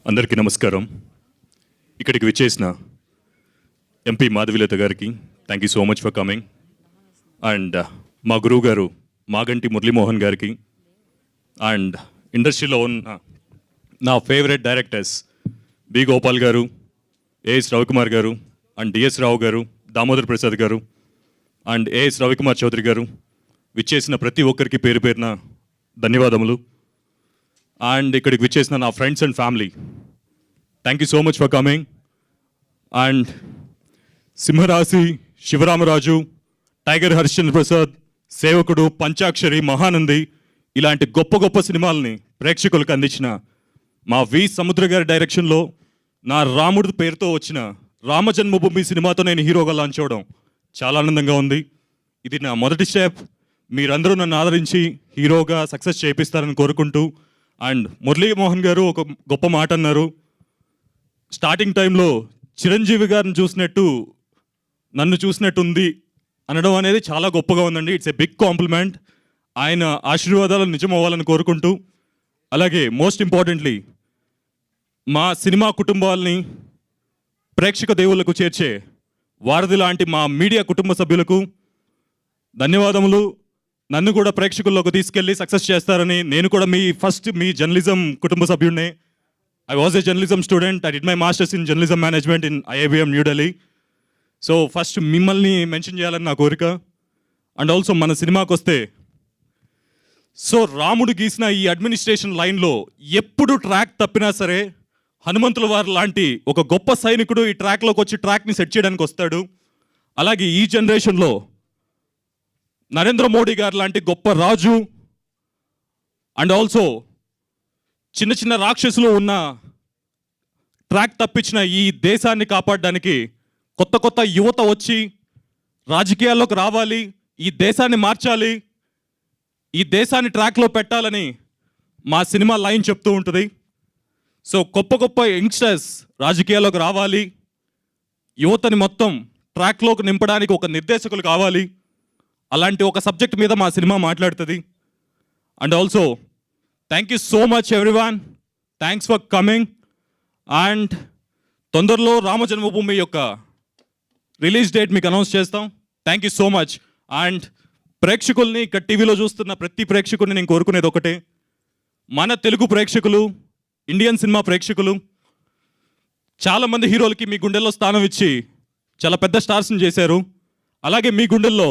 అందరికీ నమస్కారం. ఇక్కడికి విచ్చేసిన ఎంపీ మాధవిలత గారికి thank you so much for coming. And మా గురువు గారు మాగంటి మురళీమోహన్ గారికి అండ్ ఇండస్ట్రీలో ఉన్న నా ఫేవరెట్ డైరెక్టర్స్ బి గోపాల్ గారు, ఏఎస్ రవికుమార్ గారు అండ్ డిఎస్ రావు గారు, దామోదర్ ప్రసాద్ గారు అండ్ ఏఎస్ రవికుమార్ చౌదరి గారు విచ్చేసిన ప్రతి ఒక్కరికి పేరు పేరున ధన్యవాదములు. అండ్ ఇక్కడికి విచ్చేసిన నా friends and family thank you so much for coming. And సింహరాశి, శివరామరాజు, టైగర్ హరిశ్చంద్ర ప్రసాద్, సేవకుడు, పంచాక్షరి, మహానంది ఇలాంటి గొప్ప గొప్ప సినిమాలని ప్రేక్షకులకు అందించిన మా వి సముద్ర గారి డైరెక్షన్లో నా రాముడు పేరుతో వచ్చిన రామజన్మభూమి సినిమాతో నేను హీరోగా లాంచ్ అవ్వడం చాలా ఆనందంగా ఉంది. ఇది నా మొదటి స్టెప్. మీరందరూ నన్ను ఆదరించి హీరోగా సక్సెస్ చేపిస్తారని కోరుకుంటూ, అండ్ మురళీమోహన్ గారు ఒక గొప్ప మాట అన్నారు. స్టార్టింగ్ టైంలో చిరంజీవి గారిని చూసినట్టు నన్ను చూసినట్టు ఉంది అనడం అనేది చాలా గొప్పగా ఉందండి. It's a big compliment. ఆయన ఆశీర్వాదాలు నిజం అవ్వాలని కోరుకుంటూ, అలాగే మోస్ట్ ఇంపార్టెంట్లీ మా సినిమా కుటుంబాలని ప్రేక్షక దేవుళ్లకు చేర్చే వారధి లాంటి మా మీడియా కుటుంబ సభ్యులకు ధన్యవాదములు. నన్ను కూడా ప్రేక్షకుల్లోకి తీసుకెళ్ళి సక్సెస్ చేస్తారని, నేను కూడా మీ జర్నలిజం కుటుంబ సభ్యుడినే. I was a journalism student. I did my masters in journalism management in IIBM New Delhi. So first మిమ్మల్ని మెన్షన్ చేయాలని నా కోరిక. అండ్ ఆల్సో మన సినిమాకి వస్తే, సో రాముడు గీసిన ఈ అడ్మినిస్ట్రేషన్ లైన్లో ఎప్పుడు ట్రాక్ తప్పినా సరే హనుమంతుల వారు లాంటి ఒక గొప్ప సైనికుడు ఈ ట్రాక్లోకి వచ్చి ట్రాక్ని సెట్ చేయడానికి వస్తాడు. అలాగే ఈ జనరేషన్లో నరేంద్ర మోడీ గారు లాంటి గొప్ప రాజు అండ్ ఆల్సో చిన్న చిన్న రాక్షసులు ఉన్న ట్రాక్ తప్పించిన ఈ దేశాన్ని కాపాడడానికి కొత్త కొత్త యువత వచ్చి రాజకీయాల్లోకి రావాలి, ఈ దేశాన్ని మార్చాలి, ఈ దేశాన్ని ట్రాక్లో పెట్టాలని మా సినిమా లైన్ చెప్తూ ఉంటుంది. సో గొప్ప గొప్ప యంగ్స్టర్స్ రాజకీయాల్లోకి రావాలి, యువతని మొత్తం ట్రాక్లోకి నింపడానికి ఒక నిర్దేశకులు కావాలి. అలాంటి ఒక సబ్జెక్ట్ మీద మా సినిమా మాట్లాడుతుంది. And also thank you so much everyone. Thanks for coming. And తొందరలో రామజన్మభూమి యొక్క రిలీజ్ డేట్ మీకు అనౌన్స్ చేస్తాం. Thank you so much. And ప్రేక్షకుల్ని ఇక్కడ టీవీలో చూస్తున్న ప్రతి ప్రేక్షకుల్ని నేను కోరుకునేది ఒకటే, మన తెలుగు ప్రేక్షకులు, ఇండియన్ సినిమా ప్రేక్షకులు, చాలామంది హీరోలకి మీ గుండెల్లో స్థానం ఇచ్చి చాలా పెద్ద స్టార్స్ని చేశారు. అలాగే మీ గుండెల్లో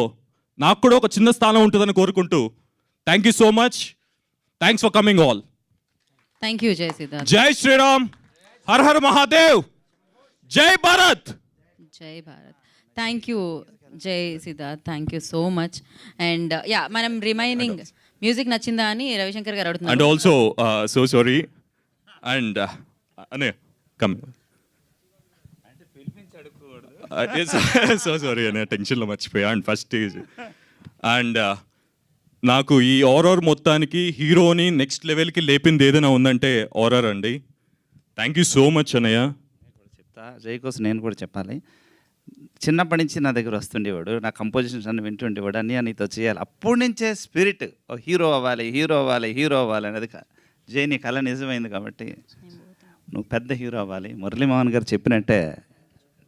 నాకు కూడా ఒక చిన్న స్థానం ఉంటుందని కోరుకుంటూ thank you so much. Thanks for coming all. Thank you. జై సిద్ధార్థ్. జై శ్రీరామ్. Her her Mahadev. జై భారత్. జై భారత్. థ్యాంక్ యూ జై Siddharth. Thank you so much. And yeah, మనం రిమైనింగ్ మ్యూజిక్ నచ్చిందా అని రవిశంకర్ గారు అడుగుతున్నారు. And also so sorry and అనే కమ్ సో సారీ అనే టెన్షన్లో మర్చిపోయా. అండ్ ఫస్ట్ అండ్ నాకు ఈ ఆరర్ మొత్తానికి హీరోని నెక్స్ట్ లెవెల్కి లేపింది ఏదైనా ఉందంటే ఆరర్ అండి. థ్యాంక్ యూ సో మచ్ అన్నయ్య. చెప్తా జై కోసం నేను కూడా చెప్పాలి. చిన్నప్పటి నుంచి నా దగ్గర వస్తుండేవాడు, నా కంపోజిషన్స్ అన్ని వింటుండేవాడు, అన్నీ నీతో చేయాలి. అప్పటి నుంచే స్పిరిట్ హీరో అవ్వాలి, హీరో అవ్వాలి, హీరో అవ్వాలి అనేది. జై నీ కళ నిజమైంది కాబట్టి నువ్వు పెద్ద హీరో అవ్వాలి. మురళీమోహన్ గారు చెప్పినట్టే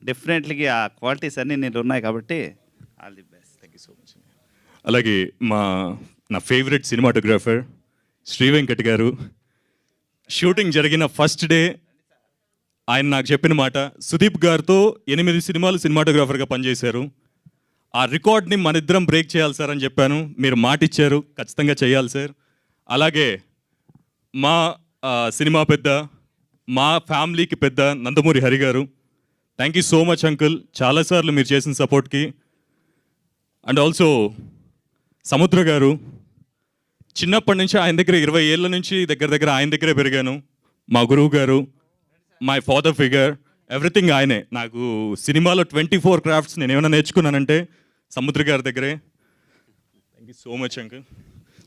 డెఫినెట్లీగా ఆ క్వాలిటీస్ అన్నీ నేను ఉన్నాయి కాబట్టి all the best. Thank you so much. అలాగే నా ఫేవరెట్ సినిమాటోగ్రాఫర్ శ్రీ వెంకట్ గారు, షూటింగ్ జరిగిన ఫస్ట్ డే ఆయన నాకు చెప్పిన మాట, సుదీప్ గారితో 8 సినిమాలు సినిమాటోగ్రాఫర్గా పనిచేశారు. ఆ రికార్డ్ని మన ఇద్దరం బ్రేక్ చేయాలి సార్ అని చెప్పాను. మీరు మాట ఇచ్చారు, ఖచ్చితంగా చేయాలి సార్. అలాగే మా సినిమా పెద్ద, మా ఫ్యామిలీకి పెద్ద నందమూరి హరి గారు, thank you so much uncle, చాలాసార్లు మీరు చేసిన సపోర్ట్కి. అండ్ ఆల్సో సముద్ర గారు, చిన్నప్పటి నుంచి ఆయన దగ్గర 20 ఏళ్ళ నుంచి దగ్గర ఆయన దగ్గరే పెరిగాను. మా గురువు గారు, మై ఫాదర్ ఫిగర్, ఎవ్రీథింగ్ ఆయనే. నాకు సినిమాలో 24 క్రాఫ్ట్స్ నేను ఏమైనా నేర్చుకున్నానంటే సముద్ర గారి దగ్గరే. Thank you so much uncle.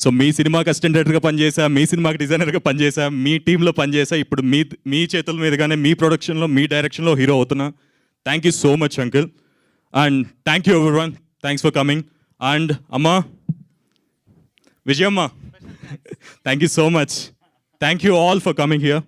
So మీ సినిమాకి అసిస్టెంట్ డైరెక్టర్గా పనిచేసా, మీ సినిమాకి డిజైనర్గా పనిచేసా, మీ టీంలో పనిచేసా, ఇప్పుడు మీ చేతుల మీదుగానే మీ ప్రొడక్షన్లో మీ డైరెక్షన్లో హీరో అవుతున్నా. Thank you so much uncle. And thank you everyone. Thanks for coming. And అమ్మా Vijayamma, thank you so much. Thank you all for coming here.